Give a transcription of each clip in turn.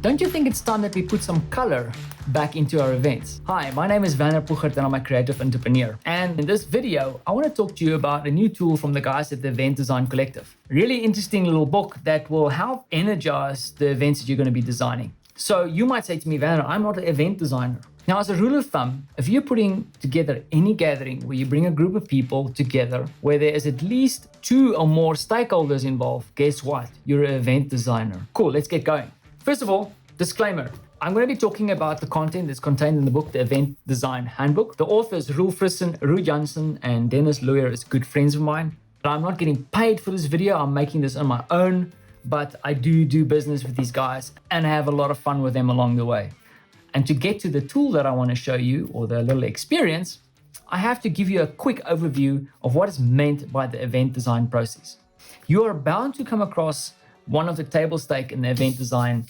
Don't you think it's time that we put some color back into our events? Hi, my name is Werner Puchert and I'm a creative entrepreneur. And in this video, I want to talk to you about a new tool from the guys at the Event Design Collective. Really interesting little book that will help energize the events that you're going to be designing. So you might say to me, Werner, I'm not an event designer. Now, as a rule of thumb, if you're putting together any gathering where you bring a group of people together, where there is at least 2 or more stakeholders involved, guess what? You're an event designer. Cool, let's get going. First of all, disclaimer. I'm going to be talking about the content that's contained in the book, The Event Design Handbook. The authors, Roel Frissen, Ru Janssen, and Dennis Luyer, is good friends of mine. But I'm not getting paid for this video. I'm making this on my own, but I do business with these guys and have a lot of fun with them along the way. And to get to the tool that I want to show you, or the little experience, I have to give you a quick overview of what is meant by the event design process. You are bound to come across one of the table stakes in the event design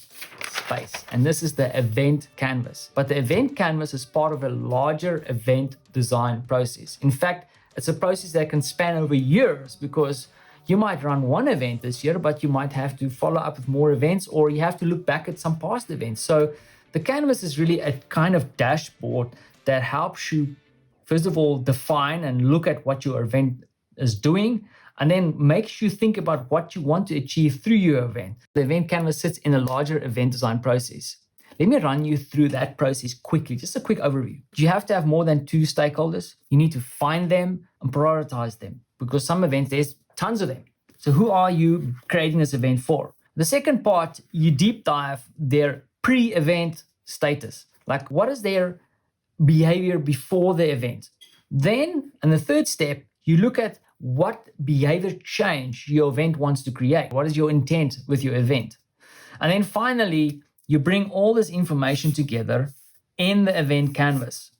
space, and this is the event canvas. But the event canvas is part of a larger event design process. In fact, it's a process that can span over years, because you might run one event this year, but you might have to follow up with more events, or you have to look back at some past events. So the canvas is really a kind of dashboard that helps you, first of all, define and look at what your event is doing, and then makes you think about what you want to achieve through your event. The event canvas sits in a larger event design process. Let me run you through that process quickly, just a quick overview. You have to have more than 2 stakeholders. You need to find them and prioritize them, because some events, there's tons of them. So who are you creating this event for? The second part, you deep dive their pre-event status. Like, what is their behavior before the event? Then, in the third step, you look at what behavior change your event wants to create. What is your intent with your event? And then finally, you bring all this information together in the event canvas.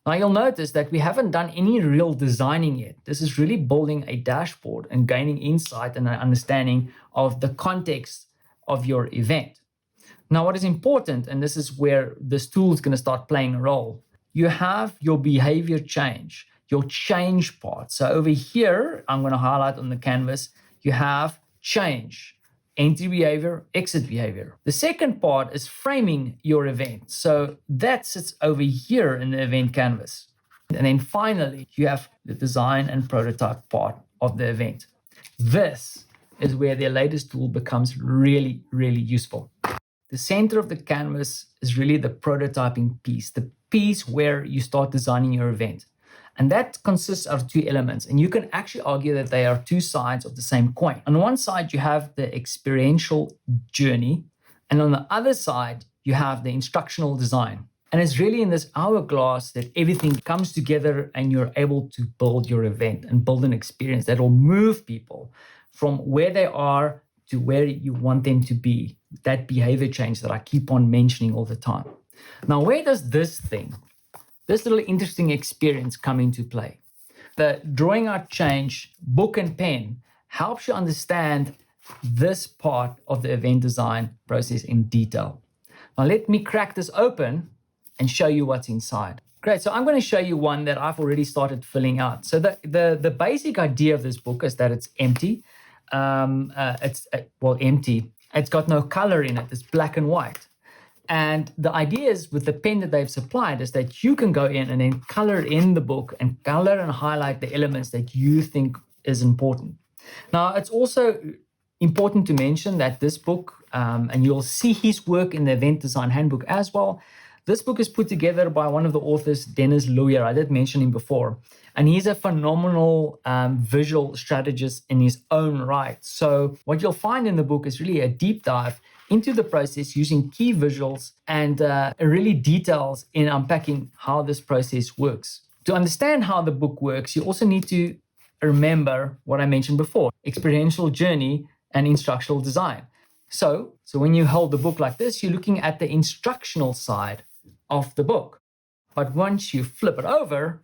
Now, you'll notice that we haven't done any real designing yet. This is really building a dashboard and gaining insight and an understanding of the context of your event. Now, what is important, and this is where this tool is going to start playing a role, you have your behavior change, your change part. So over here, I'm going to highlight on the canvas, you have change, entry behavior, exit behavior. The second part is framing your event. So that sits over here in the event canvas. And then finally, you have the design and prototype part of the event. This is where the latest tool becomes really useful. The center of the canvas is really the prototyping piece, the piece where you start designing your event. And that consists of 2 elements. And you can actually argue that they are 2 sides of the same coin. On one side, you have the experiential journey. And on the other side, you have the instructional design. And it's really in this hourglass that everything comes together and you're able to build your event and build an experience that will move people from where they are to where you want them to be. That behavior change that I keep on mentioning all the time. Now, where does this little interesting experience come into play? The Drawing Out Change book and pen helps you understand this part of the event design process in detail. Now, let me crack this open and show you what's inside. Great, so I'm going to show you one that I've already started filling out. So the basic idea of this book is that it's empty. Empty. It's got no color in it. It's black and white. And the idea is, with the pen that they've supplied, is that you can go in and then color in the book and color and highlight the elements that you think is important. Now, it's also important to mention that this book, and you'll see his work in the Event Design Handbook as well, this book is put together by one of the authors, Dennis Luyer. I did mention him before. And he's a phenomenal visual strategist in his own right. So what you'll find in the book is really a deep dive into the process using key visuals and really details in unpacking how this process works. To understand how the book works, you also need to remember what I mentioned before, experiential journey and instructional design. So when you hold the book like this, you're looking at the instructional side of the book. But once you flip it over,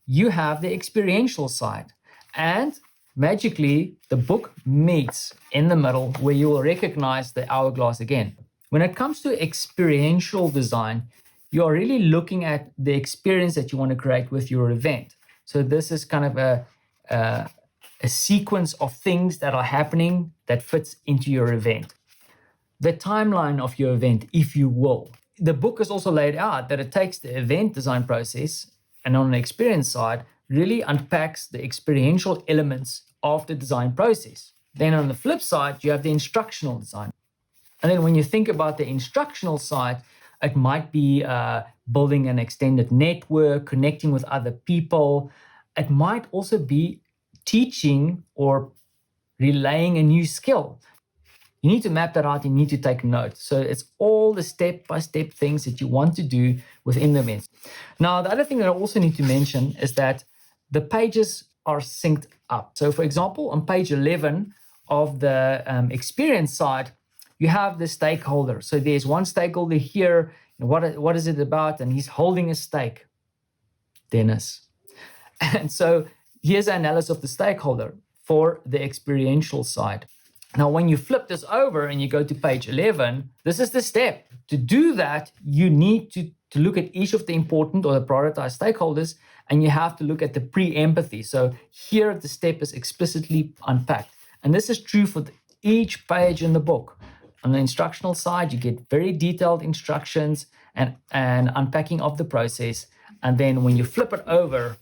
you have the experiential side. And magically, the book meets in the middle, where you will recognize the hourglass again. When it comes to experiential design, you are really looking at the experience that you want to create with your event. So this is kind of a sequence of things that are happening that fits into your event. the timeline of your event, if you will. The book is also laid out that it takes the event design process and on the experience side, really unpacks the experiential elements of the design process. Then on the flip side, you have the instructional design. And then when you think about the instructional side, it might be building an extended network, connecting with other people. It might also be teaching or relaying a new skill. You need to map that out. You need to take notes. So it's all the step-by-step things that you want to do within the event. Now, the other thing that I also need to mention is that the pages are synced up. So for example, on page 11 of the experience side, you have the stakeholder. So there's one stakeholder here. What is it about? And he's holding a stake, Dennis. And so here's an analysis of the stakeholder for the experiential side. Now, when you flip this over and you go to page 11, this is the step. To do that, you need to look at each of the important or the prioritized stakeholders, and you have to look at the pre-empathy. So here the step is explicitly unpacked. And this is true for each page in the book. On the instructional side, you get very detailed instructions and unpacking of the process. And then when you flip it over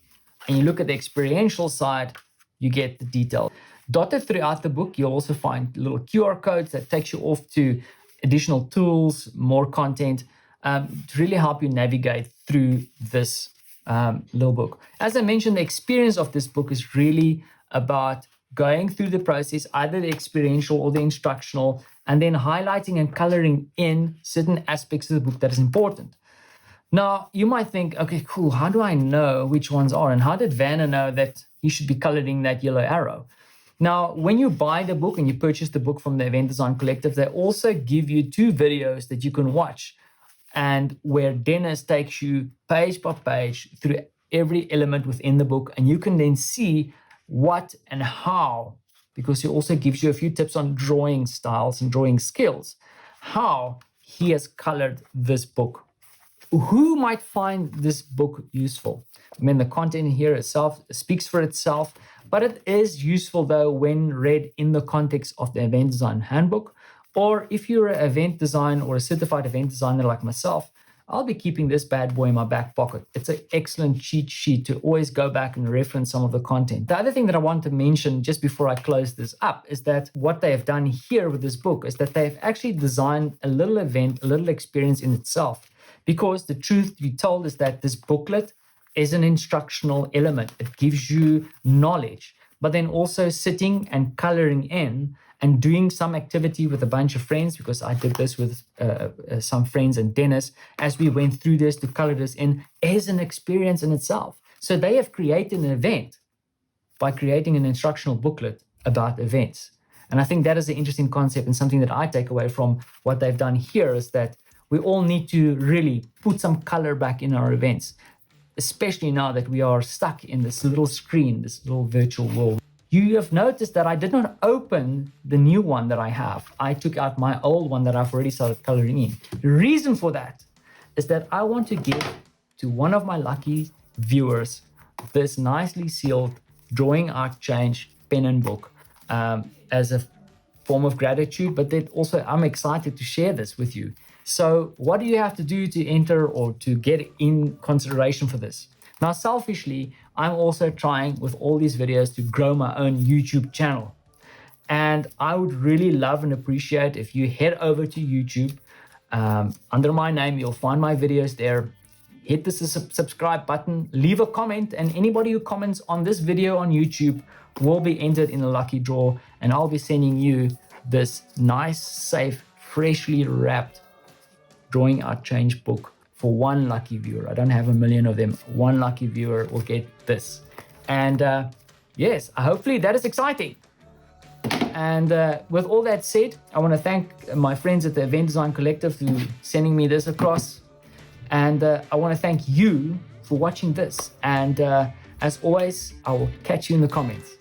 and you look at the experiential side, you get the detail. Dotted throughout the book, you'll also find little QR codes that takes you off to additional tools, more content, to really help you navigate through this little book. As I mentioned, the experience of this book is really about going through the process, either the experiential or the instructional, and then highlighting and coloring in certain aspects of the book that is important. Now, you might think, okay, cool, how do I know which ones are? And how did Vanna know that he should be coloring that yellow arrow? Now, when you buy the book and you purchase the book from the Event Design Collective, they also give you 2 videos that you can watch, and where Dennis takes you page by page through every element within the book, and you can then see what and how, because he also gives you a few tips on drawing styles and drawing skills, how he has colored this book. Who might find this book useful? I mean, the content here itself speaks for itself, but it is useful though when read in the context of the Event Design Handbook. Or if you're an event designer or a certified event designer like myself, I'll be keeping this bad boy in my back pocket. It's an excellent cheat sheet to always go back and reference some of the content. The other thing that I want to mention just before I close this up is that what they have done here with this book is that they've actually designed a little event, a little experience in itself. Because the truth to be told is that this booklet is an instructional element. It gives you knowledge, but then also sitting and coloring in and doing some activity with a bunch of friends, because I did this with some friends and Dennis, as we went through this to color this in, is an experience in itself. So they have created an event by creating an instructional booklet about events. And I think that is an interesting concept, and something that I take away from what they've done here is that we all need to really put some color back in our events, especially now that we are stuck in this little screen, this little virtual world. You have noticed that I did not open the new one that I have. I took out my old one that I've already started coloring in. The reason for that is that I want to give to one of my lucky viewers this nicely sealed Drawing Art Change pen and book as a form of gratitude, but then also I'm excited to share this with you. So what do you have to do to enter or to get in consideration for this? Now, selfishly, I'm also trying with all these videos to grow my own YouTube channel. And I would really love and appreciate if you head over to YouTube. Under my name, you'll find my videos there. Hit the subscribe button, leave a comment, and anybody who comments on this video on YouTube will be entered in a lucky draw. And I'll be sending you this nice, safe, freshly wrapped Drawing Art Change book for one lucky viewer. I don't have a million of them. One lucky viewer will get this. And yes, hopefully that is exciting. And with all that said, I want to thank my friends at the Event Design Collective for sending me this across. And I want to thank you for watching this. And as always, I will catch you in the comments.